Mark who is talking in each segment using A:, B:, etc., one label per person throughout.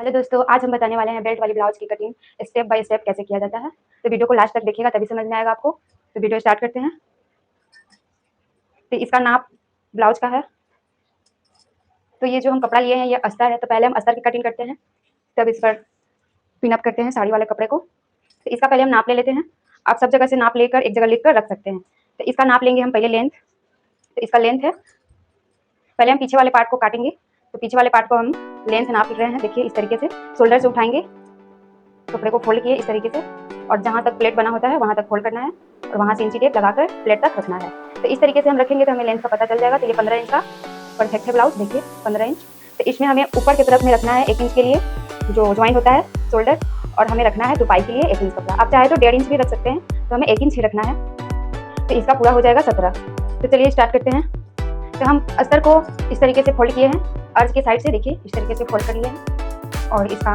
A: Hello दोस्तों, आज हम बताने वाले हैं बेल्ट वाली ब्लाउज की कटिंग स्टेप बाय स्टेप कैसे किया जाता है। तो वीडियो को लास्ट तक देखिएगा तभी समझ में आएगा आपको। तो वीडियो स्टार्ट करते हैं। तो इसका नाप ब्लाउज का है। तो ये जो हम कपड़ा लिए हैं ये अस्तर है। तो पहले हम अस्तर की कटिंग करते हैं, तब इस पर पिन अप करते हैं साड़ी वाले कपड़े को। तो इसका पहले हम नाप ले लेते हैं। आप सब जगह से नाप लेकर एक जगह लिख कर रख सकते हैं। तो इसका नाप लेंगे हम पहले लेंथ। तो इसका लेंथ है, पहले हम पीछे वाले पार्ट को काटेंगे। तो पीछे वाले पार्ट को हम लेंथ नाप रहे हैं। देखिए इस तरीके से शोल्डर से उठाएंगे, कपड़े को फोल्ड किए इस तरीके से, और जहाँ तक प्लेट बना होता है वहाँ तक फोल्ड करना है और वहाँ से इंची टेप लगाकर प्लेट तक रखना है। तो इस तरीके से हम रखेंगे तो हमें लेंथ का पता चल जाएगा। तो ये 15 इंच का परफेक्ट है ब्लाउज। देखिए 15 इंच। तो इसमें हमें ऊपर की तरफ में रखना है 1 इंच के लिए जो ज्वाइंट होता है शोल्डर, और हमें रखना है तुपाई के लिए 1 इंच कपड़ा। आप चाहे तो 1.5 इंच भी रख सकते हैं, तो हमें 1 इंच ही रखना है। तो इसका पूरा हो जाएगा 17। तो चलिए स्टार्ट करते हैं। तो हम अस्तर को इस तरीके से फोल्ड किए हैं, अर्ज के साइड से देखिए इस तरीके से फोल्ड कर लिए हैं। और इसका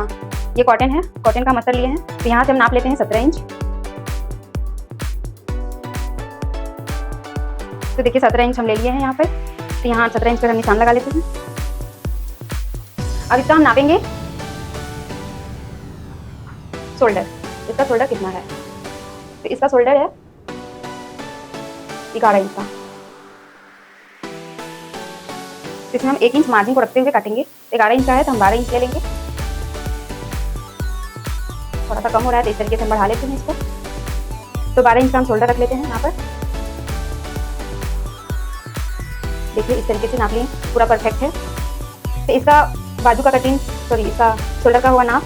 A: ये कॉटन है, कॉटन का अस्तर लिए हैं। तो यहाँ से हम नाप लेते हैं 17 इंच। तो देखिए 17 इंच हम ले लिए हैं यहाँ पर। तो यहाँ 17 इंच पर हम निशान लगा लेते हैं। अब इसका हम नापेंगे शोल्डर। इसका शोल्डर कितना है? तो इसका शोल्डर है 11 इंच का। इसमें हम 1 इंच मार्जिन को रखते हुए काटेंगे। 11 इंच का है तो हम 12 इंच ले लेंगे। थोड़ा सा कम हो रहा है तो इस तरीके से हम बढ़ा लेते हैं इसको। तो 12 इंच का हम शोल्डर रख लेते हैं यहाँ पर। देखिए इस तरीके से नाप लिए, पूरा परफेक्ट है। तो इसका बाजू का कटिंग इसका शोल्डर का हुआ नाप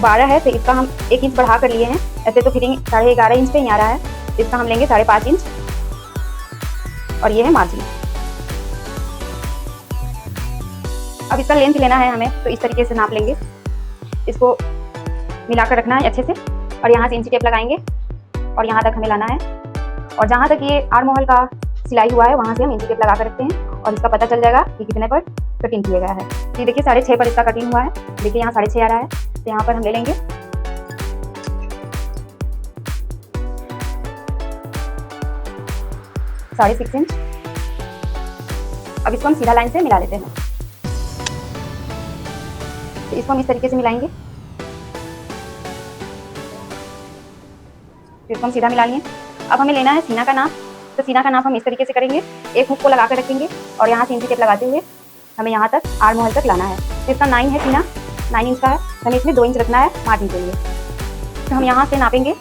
A: 12 है। तो इसका हम 1 इंच बढ़ा कर लिए हैं। ऐसे तो फिटिंग 11.5 इंच पे ही आ रहा है। इसका हम लेंगे 5.5 इंच, और ये है मार्जिन। अब इसका लेंथ लेना है हमें, तो इस तरीके से नाप लेंगे। इसको मिलाकर रखना है अच्छे से, और यहाँ से इंची टेप लगाएंगे और यहाँ तक हमें लाना है। और जहाँ तक ये आर्म होल का सिलाई हुआ है वहाँ से हम इंची टेप लगा कर रखते हैं, और इसका पता चल जाएगा कि कितने पर कटिंग किया गया है। तो ये देखिए 6.5 पर इसका कटिंग हुआ है। देखिए यहाँ 6.5 आ रहा है। तो यहाँ पर हम ले लेंगे 6.5 इंच। अब इसको हम सीधा लाइन से मिला लेते हैं। तो इसको हम इस तरीके से मिलाएंगे। तो इसको हम सीधा मिला लिए। अब हमें लेना है सीना का नाप। तो सीना का नाप हम इस तरीके से करेंगे, एक हुक को लगा कर रखेंगे और यहाँ से इंची टेप लगाते हुए हमें यहाँ तक आर्म होल तक लाना है। तो इसका 9 है सीना, 9 इंच का है। हमें इसमें 2 इंच रखना है मार्जिन के लिए। तो हम यहाँ से नापेंगे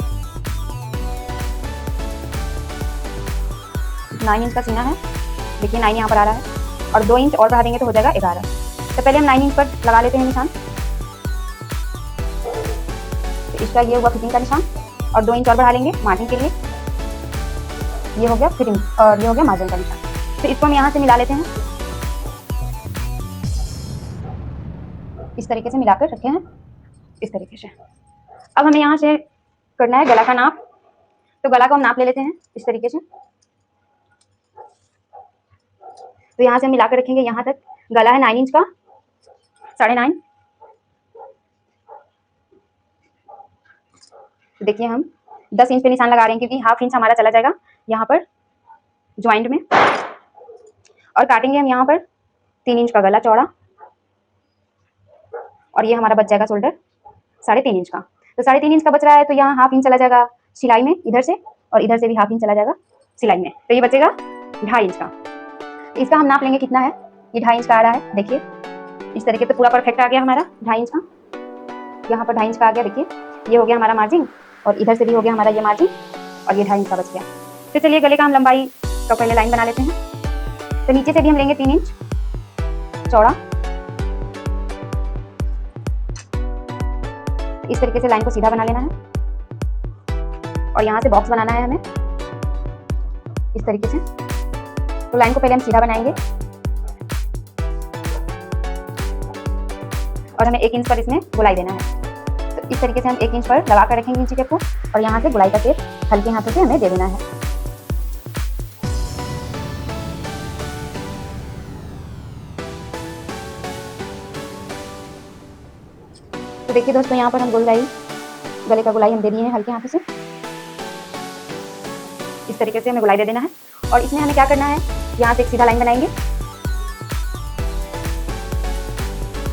A: 9 इंच का सीना है। देखिए 9 यहाँ पर आ रहा है, और 2 इंच और बढ़ा देंगे तो हो जाएगा 11। तो पहले हम 9 इंच पर लगा लेते हैं निशान। तो इसका ये हुआ फिटिंग का निशान, और 2 इंच और बढ़ा लेंगे मार्जिन के लिए। ये हो गया फिटिंग और ये हो गया मार्जिन का निशान। तो इसको हम यहाँ से मिला लेते हैं। इस तरीके से मिलाकर रखे हैं इस तरीके से। अब हमें यहाँ से करना है गला का नाप। तो गला को हम नाप ले लेते हैं इस तरीके से। तो यहाँ से हम मिलाकर रखेंगे यहाँ तक। गला है 9 इंच का, 9.5। देखिए हम 10 इंच पे निशान लगा रहे हैं, क्योंकि हाफ इंच हमारा चला जाएगा यहाँ पर ज्वाइंट में। और काटेंगे हम यहाँ पर 3 इंच का गला चौड़ा, और ये हमारा बच जाएगा शोल्डर 3.5 इंच का। तो 3.5 इंच का बच रहा है, तो यहाँ हाफ इंच चला जाएगा सिलाई में इधर से, और इधर से भी हाफ इंच चला जाएगा सिलाई में। तो ये बचेगा 2.5 इंच का। इसका हम नाप लेंगे कितना है। ये 2.5 इंच का आ रहा है। देखिए इस तरीके से पूरा परफेक्ट आ गया हमारा 2.5 इंच का। यहाँ पर 2.5 इंच का आ गया। देखिए ये हो गया हमारा मार्जिन, और इधर से भी हो गया हमारा ये मार्जिन, और ये 2.5 इंच का बच गया। तो चलिए गले का हम लंबाई का पहले लाइन बना लेते हैं। तो नीचे से भी हम लेंगे 3 इंच चौड़ा। इस तरीके से लाइन को सीधा बना लेना है, और यहाँ से बॉक्स बनाना है हमें इस तरीके से। तो लाइन को पहले हम सीधा बनाएंगे, और हमें 1 इंच पर इसमें गोलाई देना है। तो इस तरीके से हम 1 इंच पर लगा कर रखेंगे इंची टेप को, और यहाँ से गोलाई का टेप हल्के हाथों से हमें दे देना है। तो देखिए दोस्तों यहाँ पर हम गोलाई, गले का गोलाई हम दे दिए हैं हल्के हाथों से। इस तरीके से हमें गोलाई दे देना है, और इसमें हमें क्या करना है, यहाँ से एक सीधा लाइन बनाएंगे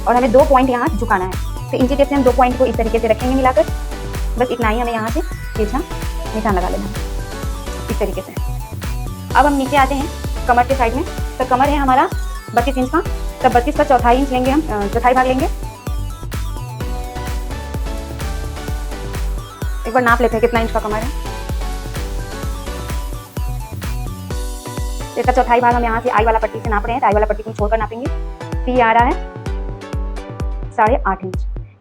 A: और हमें 2 पॉइंट यहाँ झुकाना है। तो इंची टेप से हम 2 पॉइंट को इस तरीके से रखेंगे मिलाकर, बस इतना ही हमें यहाँ से तिरछा निशान लगा लेना है इस तरीके से। अब हम नीचे आते हैं कमर के साइड में। तो कमर है हमारा 32 इंच का, तब 32 का चौथाई इंच लेंगे हम, चौथाई भाग लेंगे। एक बार नाप लेते हैं कितना इंच का कमर है। इसका चौथाई भाग हम यहाँ से आई वाला पट्टी से नाप रहे हैं, तो आई वाला पट्टी को छोड़कर नापेंगे। तो ये आ रहा है 8.5 इंच,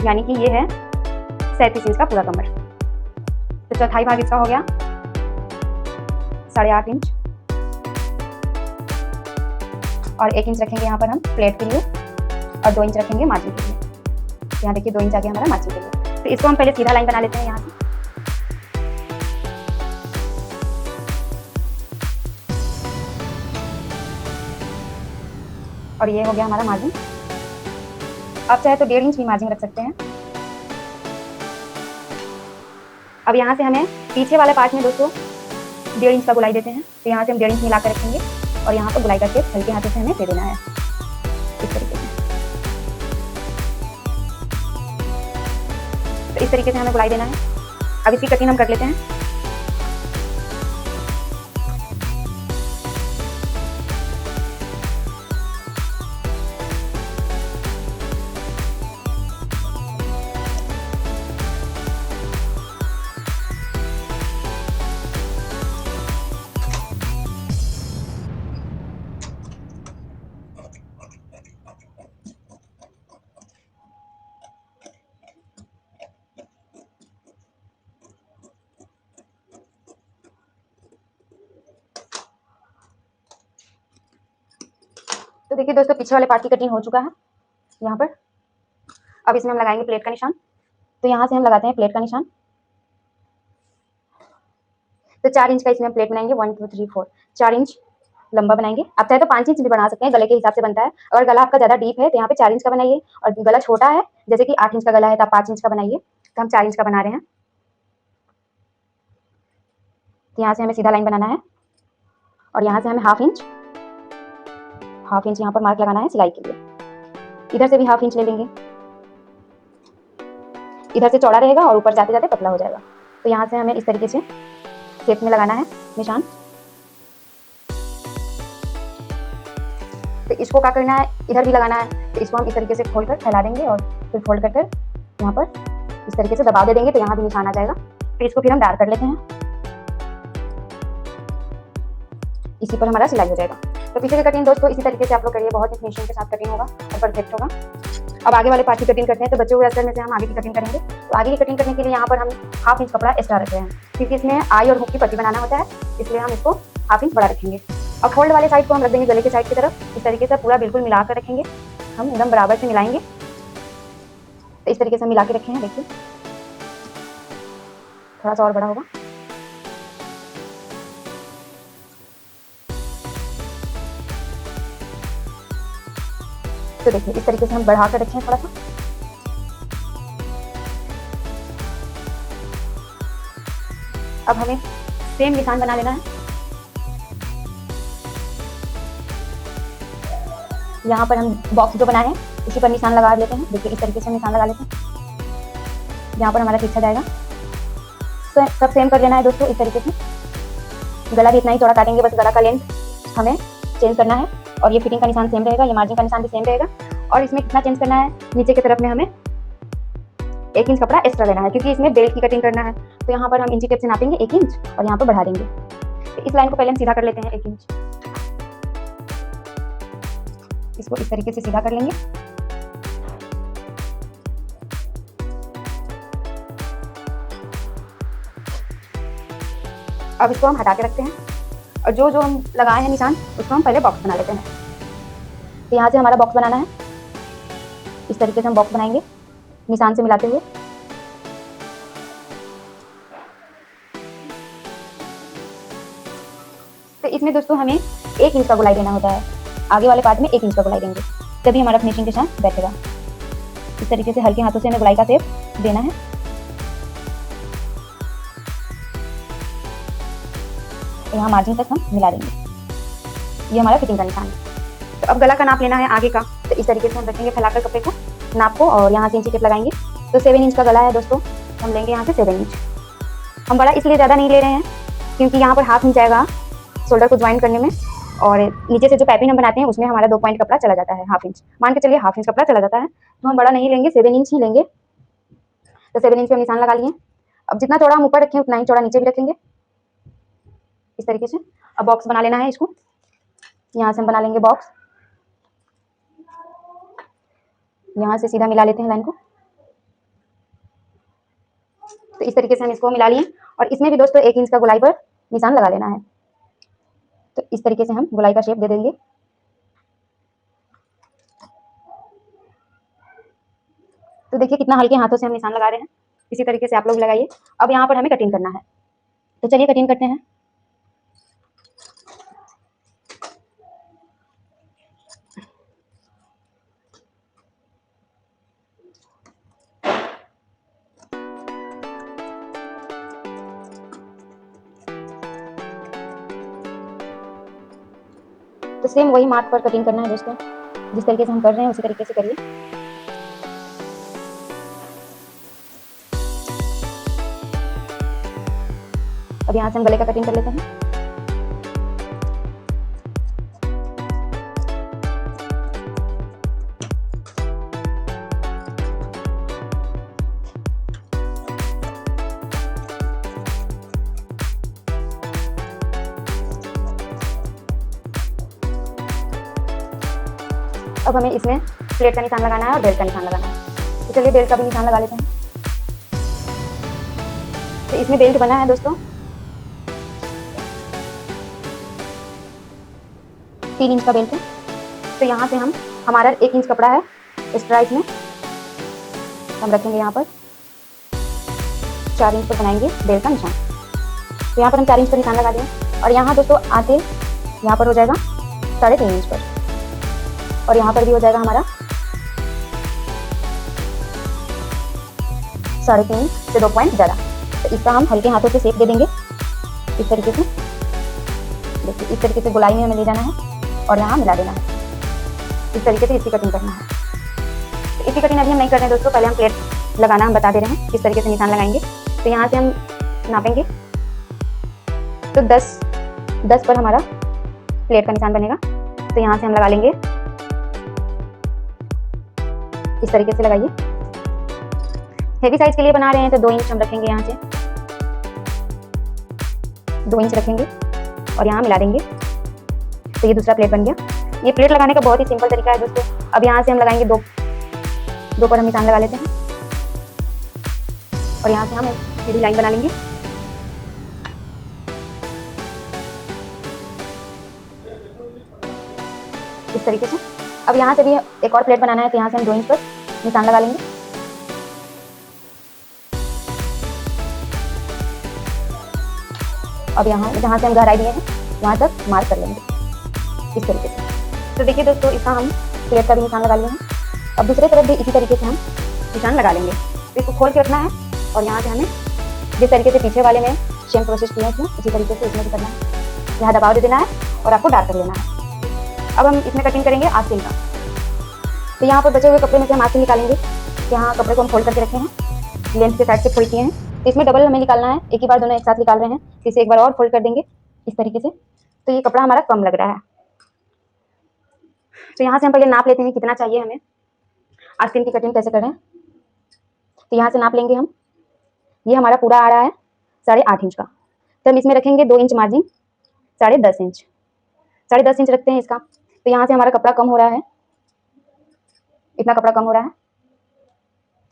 A: यानी कि ये है 37 इंच का पूरा कमर। तो चौथाई भाग इसका हो गया 8.5 इंच, और 1 इंच रखेंगे यहाँ पर हम प्लेट के लिए, और 2 इंच रखेंगे मार्जिन के लिए। यहाँ देखिए 2 इंच आ गया हमारा मार्जिन के लिए। तो इसको हम पहले सीधा लाइन बना लेते हैं यहाँ से। और ये हो गया हमारा मार्जिन। आप चाहे तो 1.5 इंच भी मार्जिन रख सकते हैं। अब यहाँ से हमें पीछे वाले पार्ट में दोस्तों 1.5 इंच का गुलाई देते हैं। तो यहाँ से हम 1.5 इंच मिला कर रखेंगे, और यहाँ पर गुलाई करके हल्के हाथों से हमें दे देना है इस तरीके से। तो इस तरीके से हमें गुलाई देना है। अब इसकी कटिंग हम कर लेते हैं। तो देखिए दोस्तों पीछे वाले पार्ट की कटिंग हो चुका है यहाँ पर। अब इसमें हम लगाएंगे प्लेट का निशान। तो यहाँ से हम लगाते हैं प्लेट का निशान। तो 4 इंच का इसमें हम प्लेट बनाएंगे। 1 2 3 4 4 इंच लंबा बनाएंगे। आप चाहे तो 5 इंच भी बना सकते हैं, गले के हिसाब से बनता है। अगर गला आपका ज़्यादा डीप है तो यहाँ पे 4 इंच का बनाइए, और गला छोटा है जैसे कि 8 इंच का गला है तो आप 5 इंच का बनाइए। तो हम 4 इंच का बना रहे हैं। तो यहाँ से हमें सीधा लाइन बनाना है, और यहाँ से हमें हाफ इंच यहाँ पर मार्क लगाना है सिलाई के लिए। इधर से भी हाफ इंच ले लेंगे, इधर से चौड़ा रहेगा और ऊपर जाते जाते पतला हो जाएगा। तो यहाँ से हमें इस तरीके से शेप में लगाना है निशान। तो इसको क्या करना है, इधर भी लगाना है। तो इसको हम इस तरीके से खोल कर फैला देंगे, और फिर फोल्ड कर यहाँ पर इस तरीके से दबा दे देंगे, तो यहाँ भी निशान आ जाएगा। तो इसको फिर हम डार्क कर लेते हैं। इसी पर हमारा सिलाई हो जाएगा। तो पीछे की कटिंग दोस्तों इसी तरीके से आप लोग करिए, बहुत ही फिनिशिंग के साथ कटिंग होगा और परफेक्ट होगा। अब आगे वाले पार्ट की कटिंग करते हैं। तो बचे हुए अस्तर में से हम आगे की कटिंग करेंगे। तो आगे की कटिंग करने के लिए यहाँ पर हम हाफ इंच कपड़ा एक्स्ट्रा रख रहे हैं, क्योंकि इसमें आई और हुक की पट्टी बनाना होता है, इसलिए हम इसको हाफ इंच बड़ा रखेंगे। और फोल्ड वाले साइड को हम रख देंगे गले के साइड की तरफ। इस तरीके से पूरा बिल्कुल मिला कर रखेंगे, हम एकदम बराबर से मिलाएंगे। तो इस तरीके से मिला के रखे हैं, देखिए थोड़ा सा और बड़ा होगा। तो देखिए इस तरीके से हम बढ़ा कर रखें थोड़ा सा। अब हमें सेम निशान बना लेना है। यहाँ पर हम बॉक्स जो बनाए हैं उसी पर निशान लगा लेते हैं। देखिए इस तरीके से निशान लगा लेते हैं, यहाँ पर हमारा तिरछा जाएगा। सब सेम कर लेना है दोस्तों इस तरीके से। गला भी इतना ही चौड़ा काटेंगे, बस गला का लेंथ हमें चेंज करना है। और ये फिटिंग का निशान सेम रहेगा, ये मार्जिन का निशान भी सेम रहेगा। और इसमें कितना चेंज करना है, नीचे की तरफ में हमें 1 इंच कपड़ा एक्स्ट्रा लेना है, क्योंकि इसमें बेल्ट की कटिंग करना है। तो यहाँ पर हम इंची टेप से नापेंगे 1 इंच, और यहाँ पर बढ़ा देंगे। तो इस लाइन को पहले हम सीधा कर लेते हैं 1 इंच। इसको इस तरीके से सीधा कर लेंगे। अब इसको हम हटा के रखते हैं, और जो जो हम लगाए हैं निशान उसको हम पहले बॉक्स बना लेते हैं। तो यहाँ से हमारा बॉक्स बनाना है। इस तरीके से हम बॉक्स बनाएंगे निशान से मिलाते हुए। तो इसमें दोस्तों हमें 1 इंच का गुलाई देना होता है। आगे वाले पार्ट में 1 इंच का गुलाई देंगे, तभी हमारा फिनिशिंग के साथ बैठेगा। इस तरीके से हल्के हाथों से हमें गुलाई का शेप देना है। यहाँ मार्जिन तक हम मिला देंगे। ये हमारा फिटिंग का निशान है। तो अब गला का नाप लेना है आगे का। तो इस तरीके से हम रखेंगे फैलाकर कपड़े को। नाप को और यहाँ से इंची टेप लगाएंगे। तो 7 इंच का गला है दोस्तों, हम लेंगे यहाँ से 7 इंच। हम बड़ा इसलिए ज़्यादा नहीं ले रहे हैं क्योंकि यहाँ पर हाफ इंच आएगा शोल्डर को ज्वाइन करने में, और नीचे से जो पाइपिंग हम बनाते हैं उसमें हमारा 2 पॉइंट कपड़ा चला जाता है, हाफ इंच मान के चलिए, हाफ इंच कपड़ा चला जाता है। तो हम बड़ा नहीं लेंगे, 7 इंच ही लेंगे। तो 7 इंच पे हम निशान लगा लिए। अब जितना चौड़ा हम ऊपर रखें उतना ही चौड़ा नीचे भी रखेंगे, इस तरीके से। अब बॉक्स बना लेना है इसको, यहाँ से हम बना लेंगे बॉक्स। यहाँ से सीधा मिला लेते हैं लाइन को। तो इस तरीके से हम इसको मिला लिए, और इसमें भी दोस्तों 1 इंच का गोलाई पर निशान लगा लेना है। तो इस तरीके से हम गोलाई का शेप दे देंगे। तो देखिए कितना हल्के हाथों से हम निशान लगा रहे हैं, इसी तरीके से आप लोग लगाइए। अब यहाँ पर हमें कटिंग करना है, तो चलिए कटिंग करते हैं। तो सेम वही मार्क पर कटिंग करना है दोस्तों, जिस तरीके से हम कर रहे हैं उसी तरीके से करिए। अब यहाँ से हम गले का कटिंग कर लेते हैं। अब हमें इसमें प्लेट का निशान लगाना है और बेल्ट का निशान लगाना है। तो चलिए बेल्ट का भी निशान लगा लेते हैं। तो इसमें बेल्ट बना है दोस्तों 3 इंच का बेल्ट है। तो यहाँ से हम हमारा 1 इंच कपड़ा है एक्स्ट्रा, इसमें हम रखेंगे यहाँ पर 4 इंच पर बनाएंगे बेल्ट का निशान। तो यहाँ पर हम 4 इंच पर निशान लगा दें, और यहाँ दोस्तों आते यहाँ पर हो जाएगा 3.5 इंच पर, और यहाँ पर भी हो जाएगा हमारा 3.5 से 2 पॉइंट ज़्यादा। तो इसका हम हल्के हाथों से शेप दे देंगे इस तरीके से। देखिए इस तरीके से गोलाई में हमें ले जाना है और यहाँ मिला देना है, इस तरीके से इसकी कटिंग करना है। तो इसकी कटिंग अभी हम नहीं कर रहे हैं दोस्तों, पहले हम प्लेट लगाना हम बता दे रहे हैं किस तरीके से निशान लगाएंगे। तो यहाँ से हम नापेंगे, तो 10 पर हमारा प्लेट का निशान बनेगा। तो यहाँ से हम लगा लेंगे, इस तरीके से लगाइए। हेवी साइज के लिए बना रहे हैं तो 2 इंच हम रखेंगे, यहाँ से 2 इंच रखेंगे और यहाँ मिला देंगे। तो ये दूसरा प्लेट बन गया। ये प्लेट लगाने का बहुत ही सिंपल तरीका है दोस्तों। अब यहाँ से हम लगाएंगे 2 पर हम निशान लगा लेते हैं, और यहाँ से हम सीधी लाइन बना लेंगे। इस तरीके से। अब यहाँ से भी एक और प्लेट बनाना है, तो यहाँ से हम 2 इंच पर निशान लगा लेंगे। अब यहाँ जहाँ से हम गहराई दिए हैं वहाँ तक मार्क कर लेंगे इस तरीके से। तो देखिए दोस्तों, इसका हम प्लेट का भी निशान लगा लिए हैं। अब दूसरे तरफ भी इसी तरीके से हम निशान लगा लेंगे। तो इसको खोल के रखना है, और यहाँ से हमें जिस तरीके से पीछे वाले में सेम प्रोसेस किया है इसी तरीके से इसमें भी करना है। यहाँ दबाव दे देना है और आपको डार्क कर लेना है। अब हम इसमें कटिंग करेंगे आस्तीन का। तो यहाँ पर बचे हुए कपड़े में से हम आस्तीन निकालेंगे। यहाँ कपड़े को हम फोल्ड करके रखे हैं, लेंथ के साइड से फोल्ड किए हैं। तो इसमें डबल हमें निकालना है, एक ही बार दोनों एक साथ निकाल रहे हैं, तो इसे एक बार और फोल्ड कर देंगे इस तरीके से। तो ये कपड़ा हमारा कम लग रहा है। तो यहाँ से हम पहले नाप लेते हैं कितना चाहिए हमें, आस्तीन की कटिंग कैसे करें। तो यहाँ से नाप लेंगे हम, ये हमारा पूरा आ रहा है 8.5 इंच का। तो हम इसमें रखेंगे 2 इंच मार्जिन, 10.5 इंच, 10.5 इंच रखते हैं इसका। तो यहाँ से हमारा कपड़ा कम हो रहा है, इतना कपड़ा कम हो रहा है,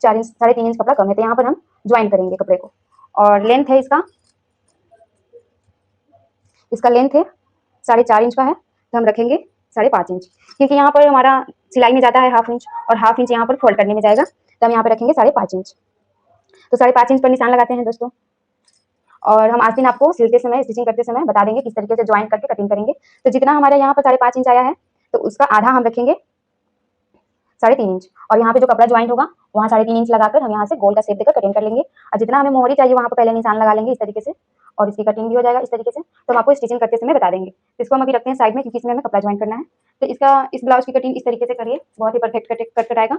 A: 4 इंच 3.5 इंच कपड़ा कम है। तो यहाँ पर हम ज्वाइन करेंगे कपड़े को, और लेंथ है इसका लेंथ है 4.5 इंच का है। तो हम रखेंगे 5.5 इंच, क्योंकि यहाँ पर हमारा सिलाई में जाता है हाफ इंच, और हाफ इंच यहाँ पर फोल्ड करने में जाएगा। तो हम यहाँ पर रखेंगे 5.5 इंच। तो 5.5 इंच पर निशान लगाते हैं दोस्तों। और हम आस्तीन आपको सिलते समय, स्टिचिंग करते समय बता देंगे किस तरीके से ज्वाइन करके कटिंग करेंगे। तो जितना हमारे यहाँ पर 5.5 इंच आया है, तो उसका आधा हम रखेंगे 3.5 इंच, और यहाँ पे जो कपड़ा ज्वाइन होगा वहाँ 3.5 इंच लगाकर हम यहाँ से गोल का शेप देकर कटिंग कर लेंगे। और जितना हमें मोहरी चाहिए वहाँ पर पहले निशान लगा लेंगे इस तरीके से, और इसकी कटिंग भी हो जाएगा इस तरीके से। तो हम आपको स्टिचिंग करते समय बता देंगे। तो इसको हम अभी रखते हैं साइड में, क्योंकि इसमें हमें कपड़ा ज्वाइन करना है। तो इस ब्लाउज की कटिंग इस तरीके से करिए, बहुत ही परफेक्ट कट आएगा।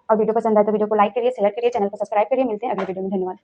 A: और वीडियो पसंद आए तो वीडियो को लाइक करिए, शेयर करिए, चैनल को सब्सक्राइब करिए। मिलते हैं अगले वीडियो में। धन्यवाद।